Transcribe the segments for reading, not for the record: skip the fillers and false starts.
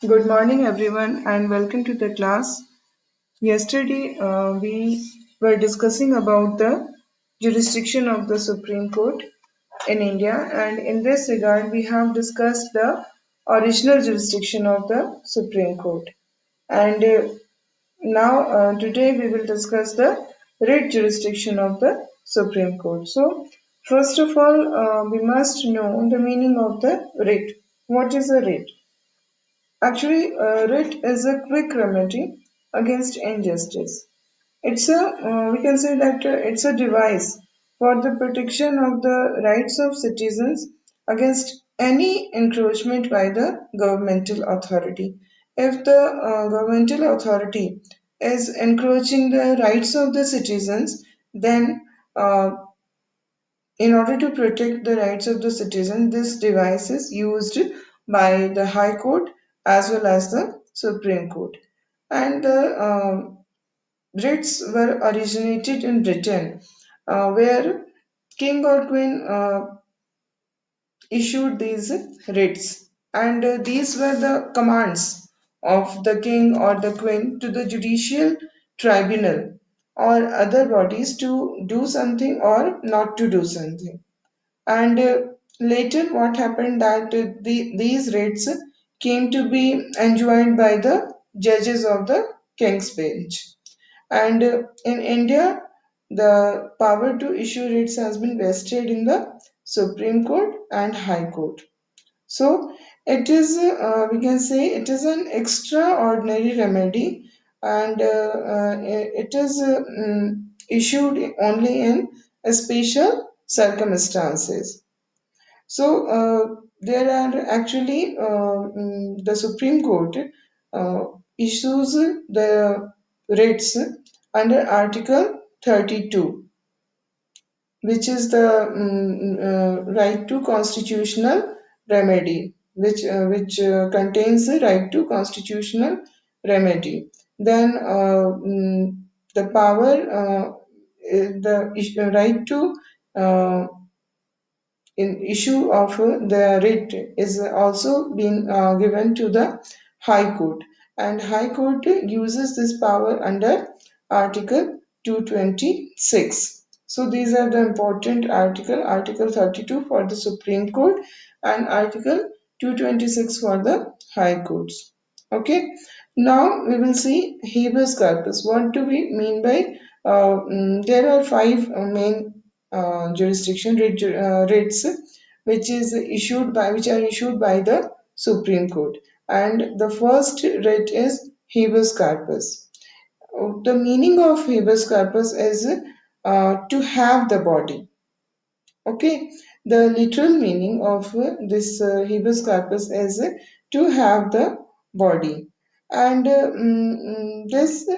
Good morning, everyone, and welcome to the class. Yesterday, we were discussing about the jurisdiction of the Supreme Court in India, and in this regard, we have discussed the original jurisdiction of the Supreme Court. And today, we will discuss the writ jurisdiction of the Supreme Court. So, first of all, we must know the meaning of the writ. What is a writ? Actually, writ is a quick remedy against injustice. We can say that it's a device for the protection of the rights of citizens against any encroachment by the governmental authority. If the governmental authority is encroaching the rights of the citizens, then uh, in order to protect the rights of the citizen, this device is used by the High Court as well as the Supreme Court. And the writs were originated in Britain, where king or queen issued these writs. And these were the commands of the king or the queen to the judicial tribunal or other bodies to do something or not to do something. And later, what happened that these writs came to be enjoined by the judges of the King's Bench. And in India, the power to issue writs has been vested in the Supreme Court and High Court. So we can say, it is an extraordinary remedy, and it is issued only in special circumstances. So there are actually the Supreme Court uh, issues the writs under Article 32, which is the right to constitutional remedy, which contains the right to constitutional remedy. Then the power, right to uh, in issue of the writ is also been given to the High Court, and High Court uses this power under Article 226. So these are the important Article 32 for the Supreme Court and Article 226 for the High Courts. Okay, now we will see habeas corpus. What do we mean by? There are five main jurisdiction writs which are issued by the Supreme Court, and the first writ is habeas corpus. The meaning of habeas corpus is to have the body. Okay, the literal meaning of this habeas corpus is to have the body, and this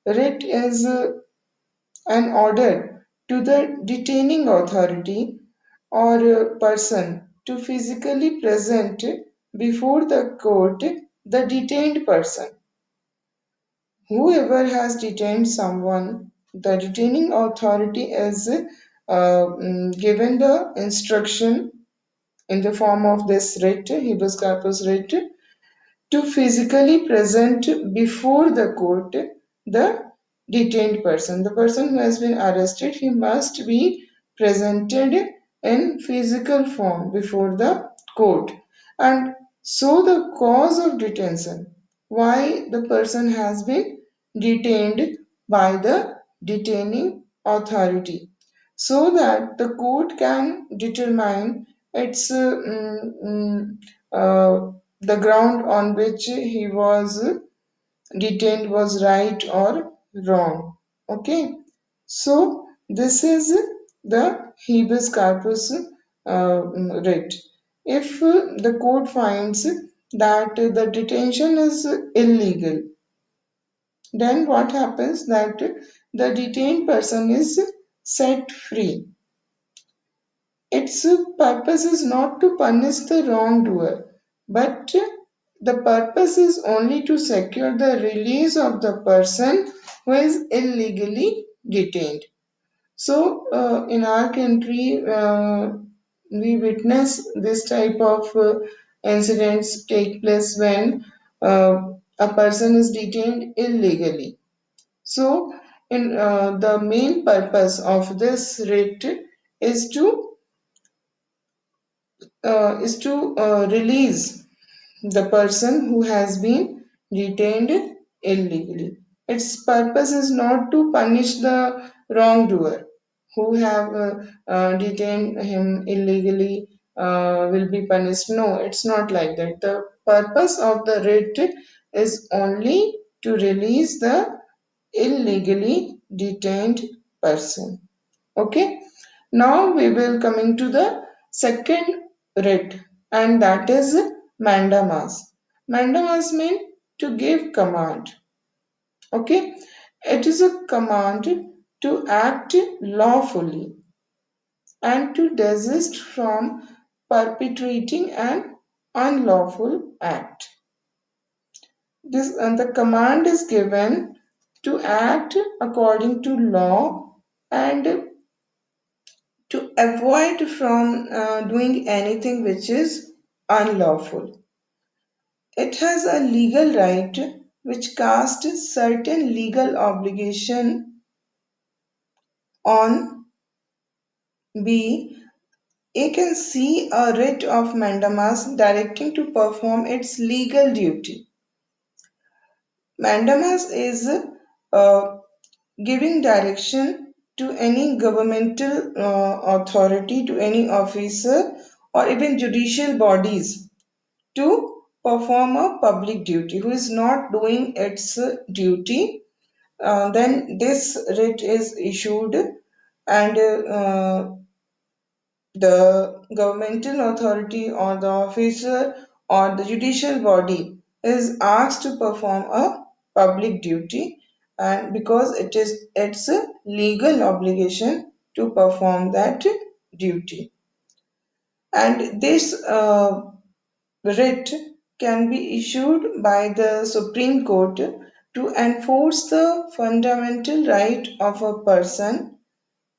writ is an order to the detaining authority or person to physically present before the court the detained person. Whoever has detained someone, the detaining authority is given the instruction in the form of this writ, habeas corpus writ, to physically present before the court the detained person. The person who has been arrested, he must be presented in physical form before the court. And so the cause of detention, why the person has been detained by the detaining authority, so that the court can determine its the ground on which he was detained was right or wrong. Okay, so this is the habeas corpus writ. If the court finds that the detention is illegal, then what happens that the detained person is set free. Its purpose is not to punish the wrongdoer, but the purpose is only to secure the release of the person who is illegally detained. So, in our country, we witness this type of incidents take place when a person is detained illegally. So, the main purpose of this writ is to release the person who has been detained illegally. Its purpose is not to punish the wrongdoer who have detained him illegally will be punished. No, it's not like that. The purpose of the writ is only to release the illegally detained person. Okay. Now we will coming to the second writ, and that is mandamas. Mandamas mean to give command. Okay. It is a command to act lawfully and to desist from perpetrating an unlawful act. The command is given to act according to law and to avoid from doing anything which is unlawful. It has a legal right which casts certain legal obligation on B. A can see a writ of mandamus directing to perform its legal duty. Mandamus is giving direction to any governmental authority, to any officer, or even judicial bodies to perform a public duty. Who is not doing its duty, then this writ is issued, and the governmental authority or the officer or the judicial body is asked to perform a public duty, and because it's a legal obligation to perform that duty. And this writ can be issued by the Supreme Court to enforce the fundamental right of a person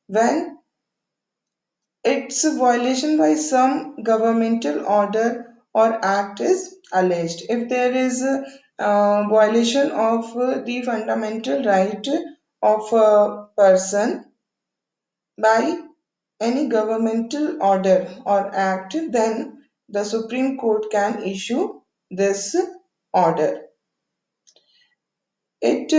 when its violation by some governmental order or act is alleged. If there is a violation of the fundamental right of a person by any governmental order or act, then the Supreme Court can issue this order. It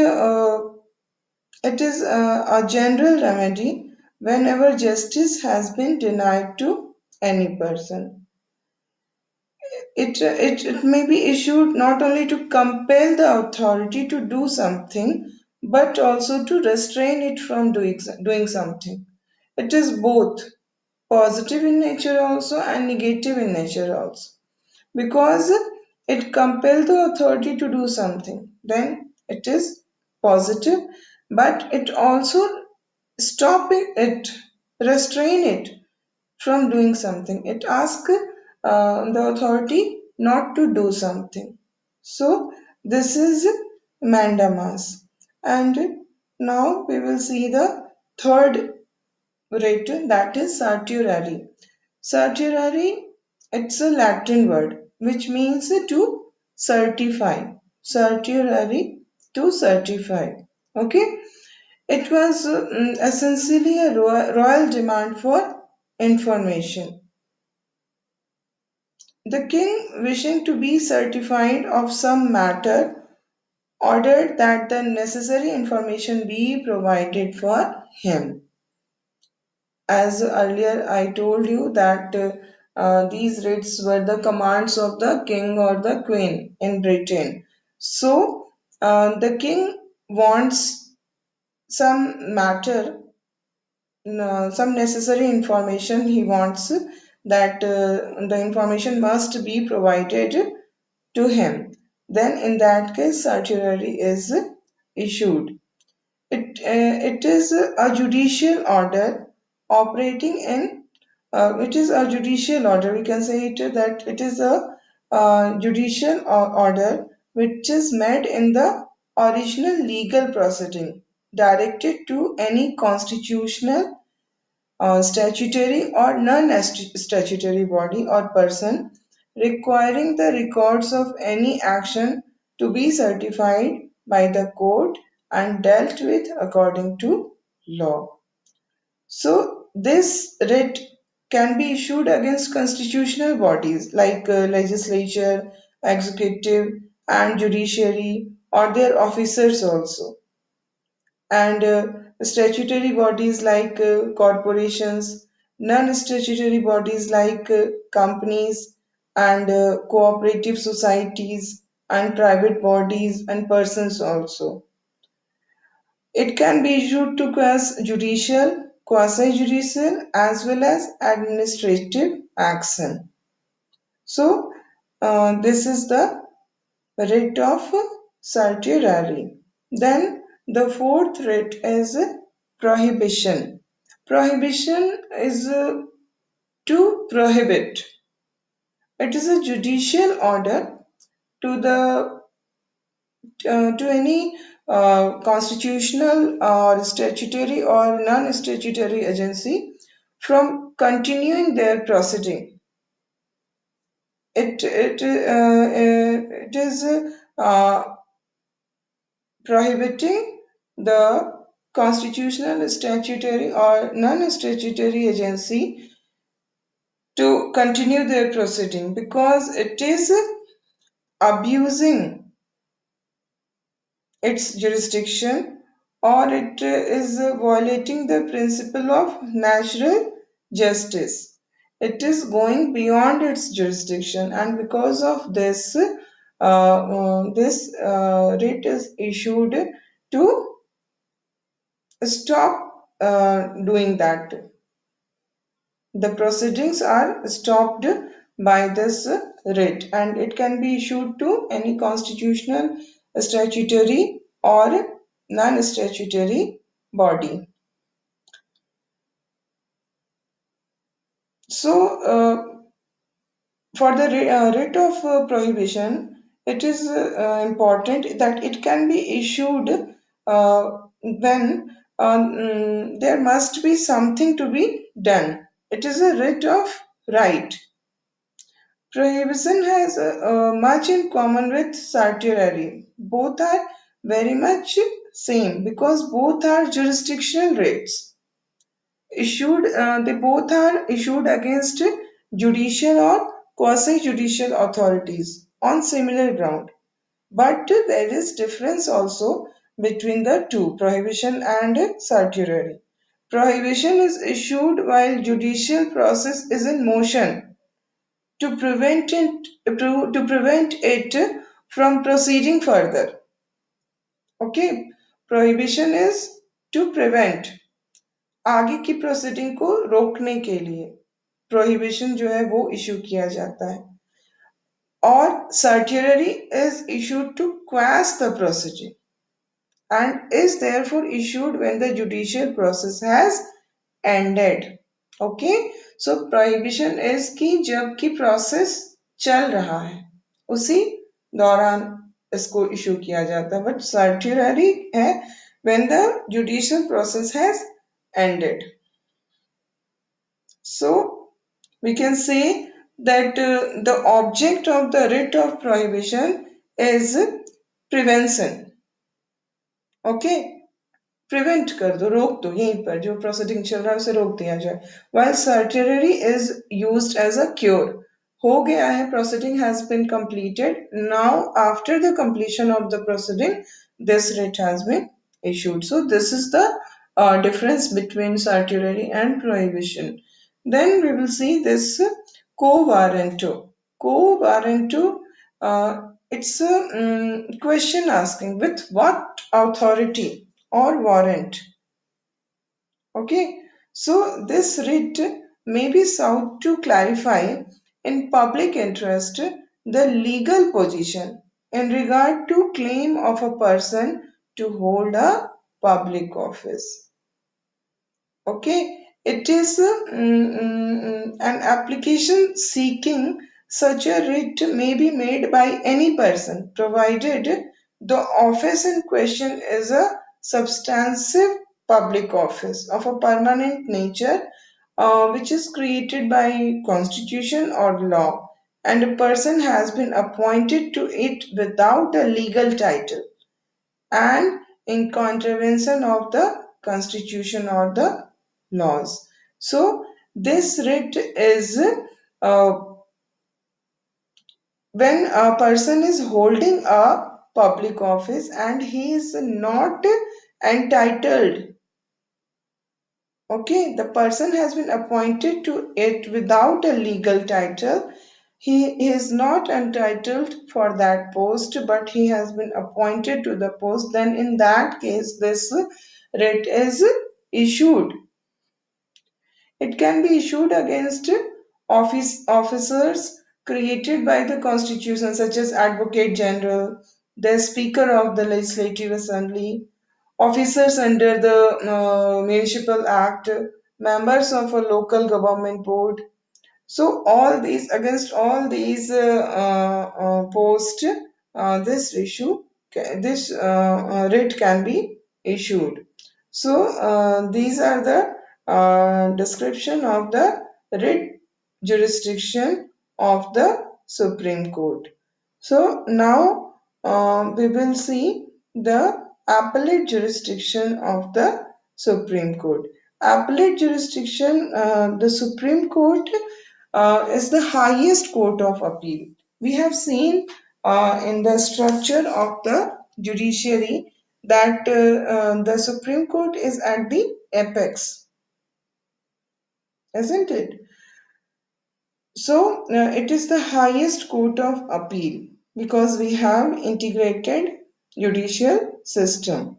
it is a general remedy whenever justice has been denied to any person. It may be issued not only to compel the authority to do something, but also to restrain it from doing something. It is both positive in nature also and negative in nature also. Because it compels the authority to do something, then it is positive, but it also stop it, restrain it from doing something. It asks the authority not to do something. So this is mandamus. And now we will see the third writ, that is certiorari. Certiorari, it's a Latin word which means to certify. Certiorari, to certify. Okay? It was essentially a royal demand for information. The king, wishing to be certified of some matter, ordered that the necessary information be provided for him. As earlier I told you that these writs were the commands of the king or the queen in Britain. So the king wants some matter, some necessary information. He wants that the information must be provided to him. Then in that case, certiorari is issued. It is a judicial order operating in, it is a judicial order. We can say it that it is a judicial order which is made in the original legal proceeding, directed to any constitutional, statutory or non-statutory body or person requiring the records of any action to be certified by the court and dealt with according to law. So, this writ can be issued against constitutional bodies like legislature, executive, and judiciary, or their officers also, and statutory bodies like corporations, non statutory bodies like companies and cooperative societies and private bodies and persons also. It can be issued to judicial, quasi judicial, as well as administrative action. So, this is the writ of certiorari. Then, the fourth writ is prohibition. Prohibition is to prohibit. It is a judicial order to the to any constitutional or statutory or non-statutory agency from continuing their proceeding. It is prohibiting the constitutional, statutory, or non-statutory agency to continue their proceeding because it is abusing its jurisdiction or it is violating the principle of natural justice. It is going beyond its jurisdiction, and because of this, writ is issued to stop doing that. The proceedings are stopped by this writ, and it can be issued to any constitutional, statutory, or non statutory body. So, for the writ of prohibition, it is important that it can be issued when there must be something to be done. It is a writ of right. Prohibition has much in common with certiorari. Both are very much same because both are jurisdictional writs. They both are issued against judicial or quasi-judicial authorities on similar ground. But there is difference also between the two, prohibition and certiorari. Prohibition is issued while judicial process is in motion to prevent it from proceeding further. Okay, prohibition is to prevent आगे की proceeding को रोकने के लिए prohibition जो है वो issue किया जाता है और certiorari is issued to quash the proceeding and is therefore issued when the judicial process has ended. Okay, so prohibition is कि जब की process चल रहा है उसी दौरान इसको इशू किया जाता है बट सर्टियररी है when the judicial process has ended. So we can say that the object of the writ of prohibition is prevention. Okay, prevent कर दो रोक दो यहीं पर जो प्रोसीडिंग चल रहा है उसे रोक दिया जाए while certiorari is used as a cure हो गया है proceeding has been completed now after the completion of the proceeding this writ has been issued so this is the difference between certiorari and prohibition then we will see this quo warranto quo warranto uh, it's a question asking with what authority or warrant. Okay, so this writ may be sought to clarify in public interest the legal position in regard to claim of a person to hold a public office. Okay, it is an application seeking such a writ may be made by any person provided the office in question is a substantive public office of a permanent nature which is created by constitution or law and a person has been appointed to it without a legal title and in contravention of the constitution or the laws. So this writ is uh, when a person is holding a public office and he is not entitled. Okay, the person has been appointed to it without a legal title. He is not entitled for that post, but he has been appointed to the post. Then, in that case, this writ is issued. It can be issued against officers created by the Constitution, such as Advocate General, the Speaker of the Legislative Assembly, officers under the Municipal Act, members of a local government board. So all these against all these posts, this writ can be issued. So these are the description of the writ jurisdiction of the Supreme Court. So now we will see the appellate jurisdiction of the Supreme Court. Appellate jurisdiction, the Supreme Court is the highest court of appeal. We have seen in the structure of the judiciary that the Supreme Court is at the apex, isn't it? So it is the highest court of appeal because we have integrated judicial system.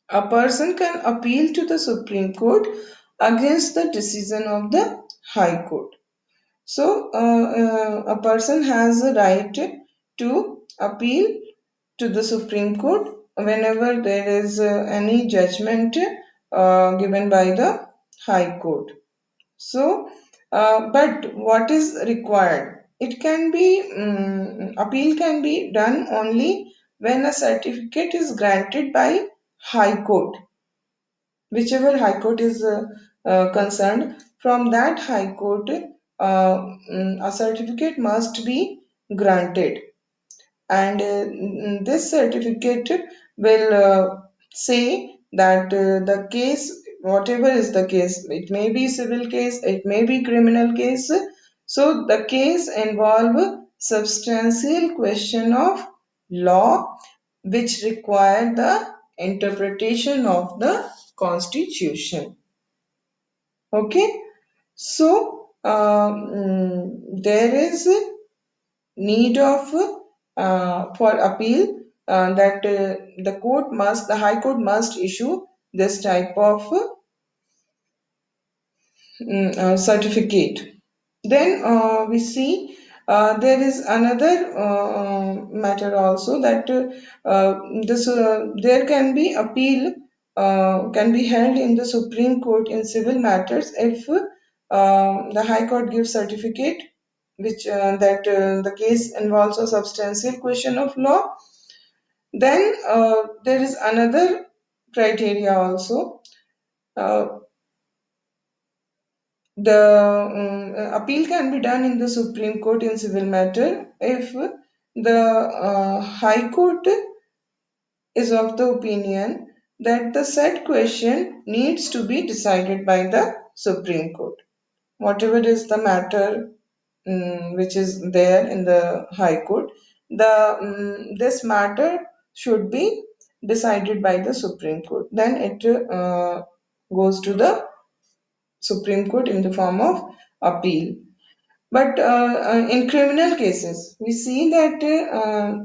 A person can appeal to the Supreme Court against the decision of the High Court. So a person has a right to appeal to the Supreme Court whenever there is any judgment given by the High Court. So, but what is required? It can be appeal can be done only when a certificate is granted by High Court, whichever High Court is concerned. From that High Court, a certificate must be granted, and this certificate will say that the case, whatever is the case, it may be civil case, it may be criminal case, so the case involve substantial question of law which require the interpretation of the constitution. Okay, so there is need of for appeal, that the high court must issue this type of certificate. Then we see there is another matter also that this there can be appeal can be held in the Supreme Court in civil matters if the High Court gives certificate which that the case involves a substantial question of law. Then there is another criteria also. The appeal can be done in the Supreme Court in civil matter if the High Court is of the opinion that the said question needs to be decided by the Supreme Court. Whatever is the matter which is there in the High Court, this matter should be decided by the Supreme Court. Then it goes to the Supreme Court in the form of appeal. But in criminal cases, we see that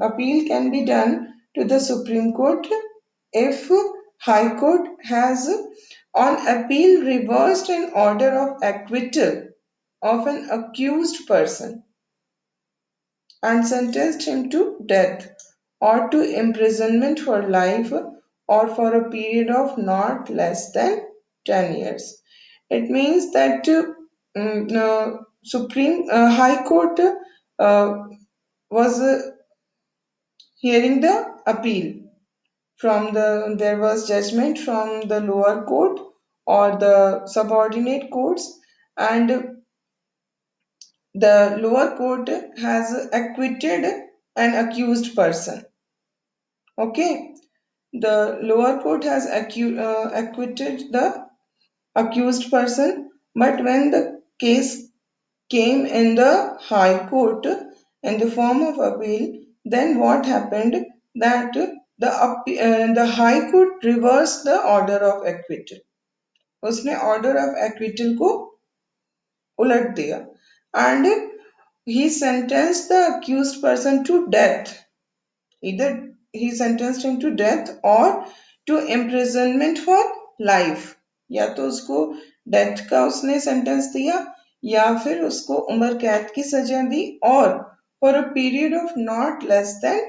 appeal can be done to the Supreme Court if High Court has on appeal reversed an order of acquittal of an accused person and sentenced him to death or to imprisonment for life or for a period of not less than 10 years. It means that Supreme High Court was hearing the appeal from there was judgment from the lower court or the subordinate courts, and the lower court has acquitted an accused person. Okay, the lower court has acquitted the accused person, but when the case came in the high court in the form of appeal, then what happened that the high court reversed the order of acquittal. उसने order of acquittal को उलट दिया and he sentenced the accused person to death. Either he sentenced him to death or to imprisonment for life. या तो उसको death का उसने sentence दिया या फिर उसको उम्र कैद की सजा दी और for a period of not less than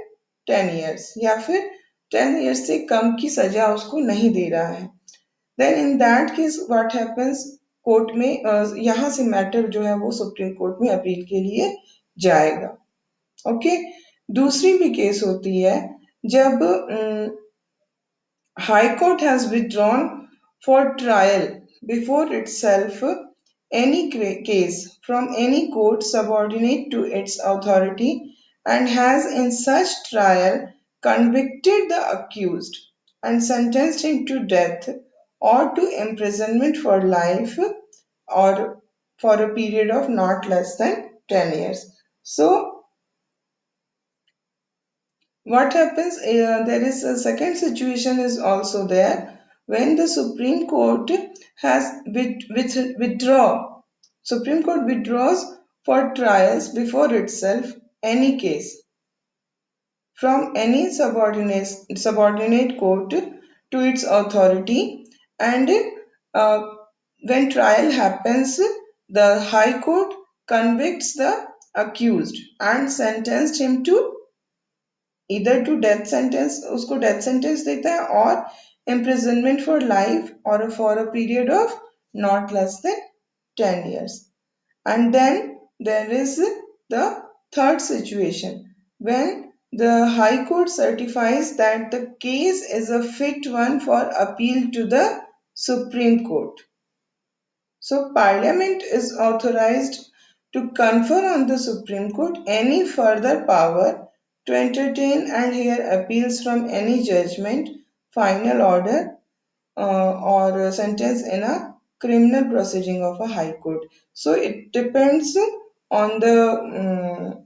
10 years या फिर 10 years से कम की सजा उसको नहीं दे रहा है. Then in that case what happens court में यहाँ से मैटर जो है वो सुप्रीम कोर्ट में अपील के लिए जाएगा. ओके, दूसरी भी केस होती है जब High Court has withdrawn for trial before itself any case from any court subordinate to its authority and has in such trial convicted the accused and sentenced him to death or to imprisonment for life or for a period of not less than 10 years. So, what happens, there is a second situation is also there when the Supreme Court has Supreme Court withdraws for trials before itself any case from any subordinate court to its authority and uh, when trial happens the High Court convicts the accused and sentenced him to इधर to death sentence उसको death sentence देता है और imprisonment for life or for a period of not less than 10 years. And then there is the third situation when the High Court certifies that the case is a fit one for appeal to the Supreme Court. So, Parliament is authorized to confer on the Supreme Court any further power to entertain and hear appeals from any judgment, final order, or a sentence in a criminal proceeding of a high court. So it depends on the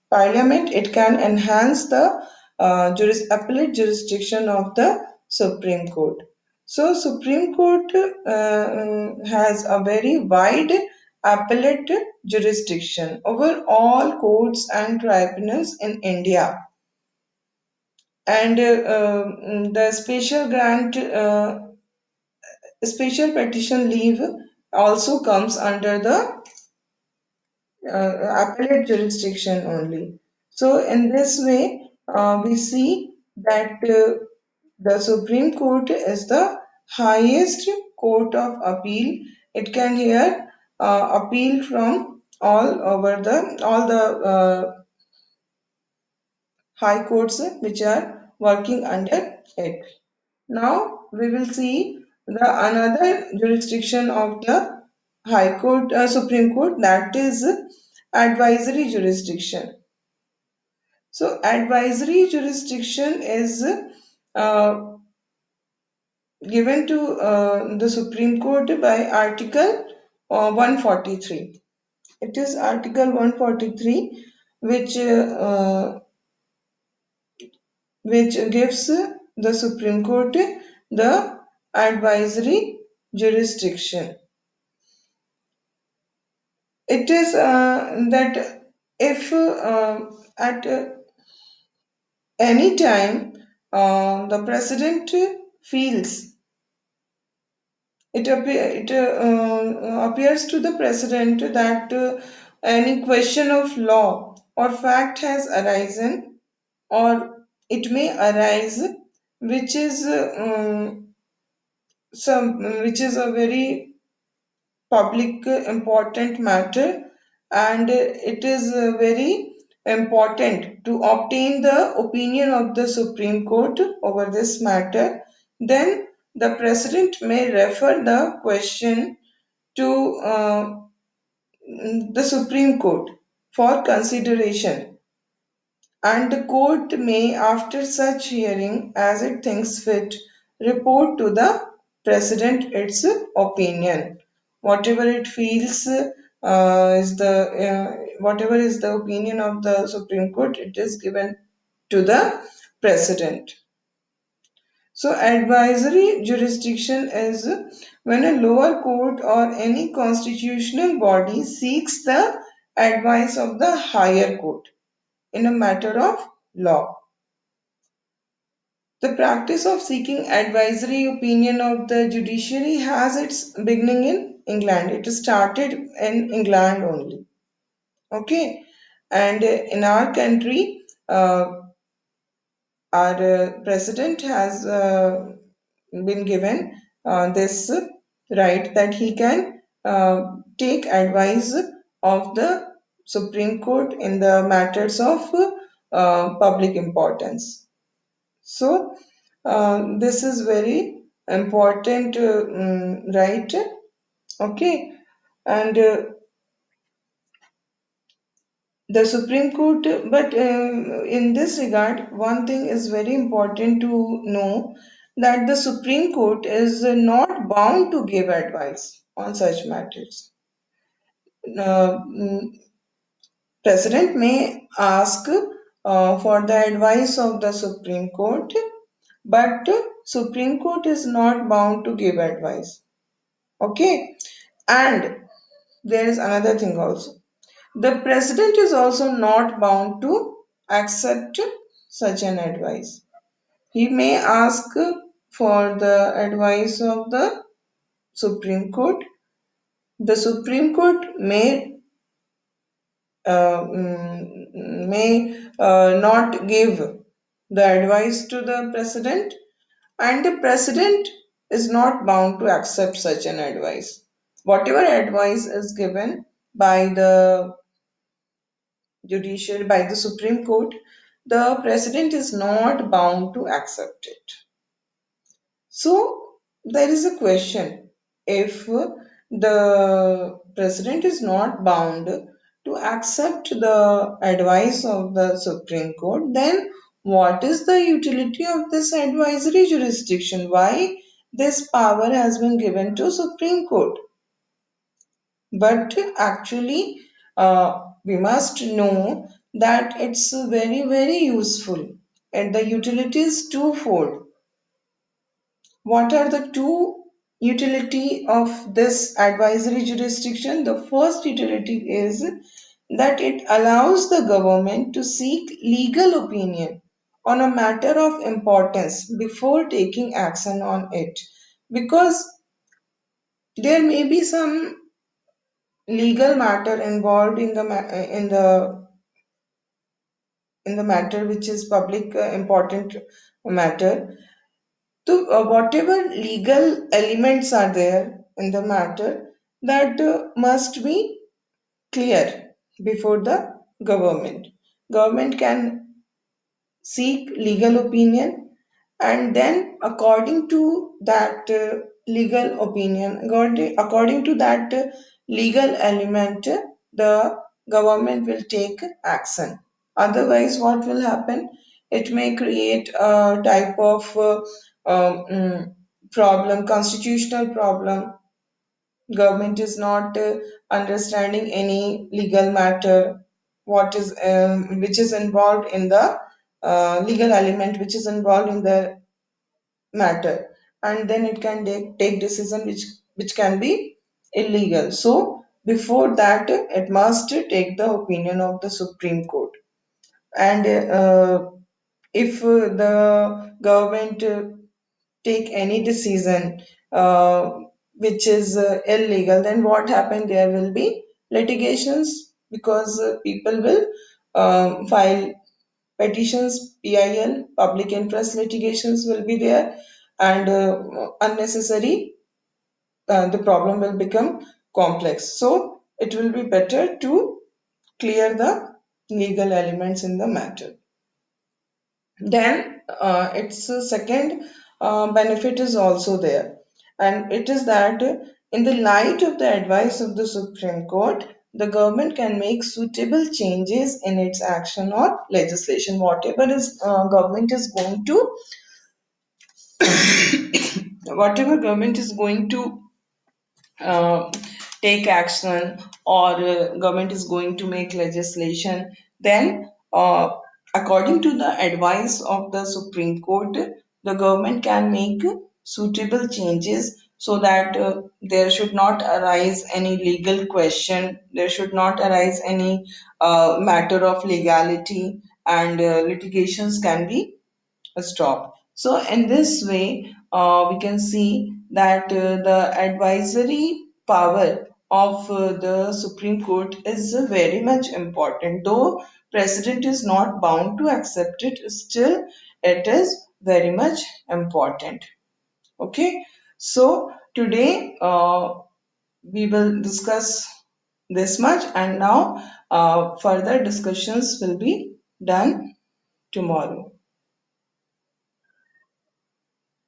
parliament. It can enhance the appellate jurisdiction of the Supreme Court. So Supreme Court has a very wide appellate jurisdiction over all courts and tribunals in India. And the special petition leave also comes under the appellate jurisdiction only. So in this way, we see that the Supreme Court is the highest court of appeal. It can hear appeal from all the high courts which are working under it. Now we will see the another jurisdiction of the High Court, Supreme Court, that is advisory jurisdiction. So advisory jurisdiction is given to the Supreme Court by Article 143. It is Article 143 which gives the Supreme Court the advisory jurisdiction. It is that if at any time the president feels it appears to the president that any question of law or fact has arisen or it may arise which is which is a very public important matter and it is very important to obtain the opinion of the Supreme Court over this matter, then the President may refer the question to the Supreme Court for consideration, and the court may, after such hearing as it thinks fit, report to the president its opinion. Whatever it feels is the whatever is the opinion of the Supreme Court, it is given to the president. So, advisory jurisdiction is when a lower court or any constitutional body seeks the advice of the higher court in a matter of law. The practice of seeking advisory opinion of the judiciary has its beginning in England. It started in England only. Okay, and in our country, our president has been given this right that he can take advice of the Supreme Court in the matters of public importance. So, this is very important right. Okay, and the Supreme Court, but in this regard, one thing is very important to know, that the Supreme Court is not bound to give advice on such matters. Mm, President may ask for the advice of the Supreme Court, but Supreme Court is not bound to give advice. Okay, and there is another thing also. The president is also not bound to accept such an advice. He may ask for the advice of the Supreme Court. The Supreme Court may not give the advice to the president, and the president is not bound to accept such an advice. Whatever advice is given by the judiciary, by the Supreme Court, the president is not bound to accept it. So there is a question, if the president is not bound to accept the advice of the Supreme Court, then what is the utility of this advisory jurisdiction? Why this power has been given to Supreme Court? But actually, we must know that it's very, very useful, and the utility is twofold. What are the two utility of this advisory jurisdiction? The first utility is that it allows the government to seek legal opinion on a matter of importance before taking action on it, because there may be some legal matter involved in the in the matter which is public important matter. So whatever legal elements are there in the matter, that must be clear before the government. Government can seek legal opinion, and then according to that legal opinion, according to that legal element, the government will take action. Otherwise, what will happen? It may create a type of problem, constitutional problem. Government is not understanding any legal matter, what is which is involved in the legal element which is involved in the matter, and then it can take decision which can be illegal. So before that, it must take the opinion of the Supreme Court. And if the government take any decision which is illegal, then what happened? There will be litigations, because people will file petitions, PIL, public interest litigations will be there, and unnecessary, the problem will become complex. So it will be better to clear the legal elements in the matter. Then its second benefit is also there, and it is that in the light of the advice of the Supreme Court, the government can make suitable changes in its action or legislation. Whatever government is going to uh, take action, or government is going to make legislation, then according to the advice of the Supreme Court, the government can make suitable changes so that there should not arise any legal question, there should not arise any matter of legality, and litigations can be stop. So, in this way, we can see that the advisory power of the Supreme Court is very much important. Though President is not bound to accept it, still it is very much important. Okay, so today we will discuss this much, and now further discussions will be done tomorrow.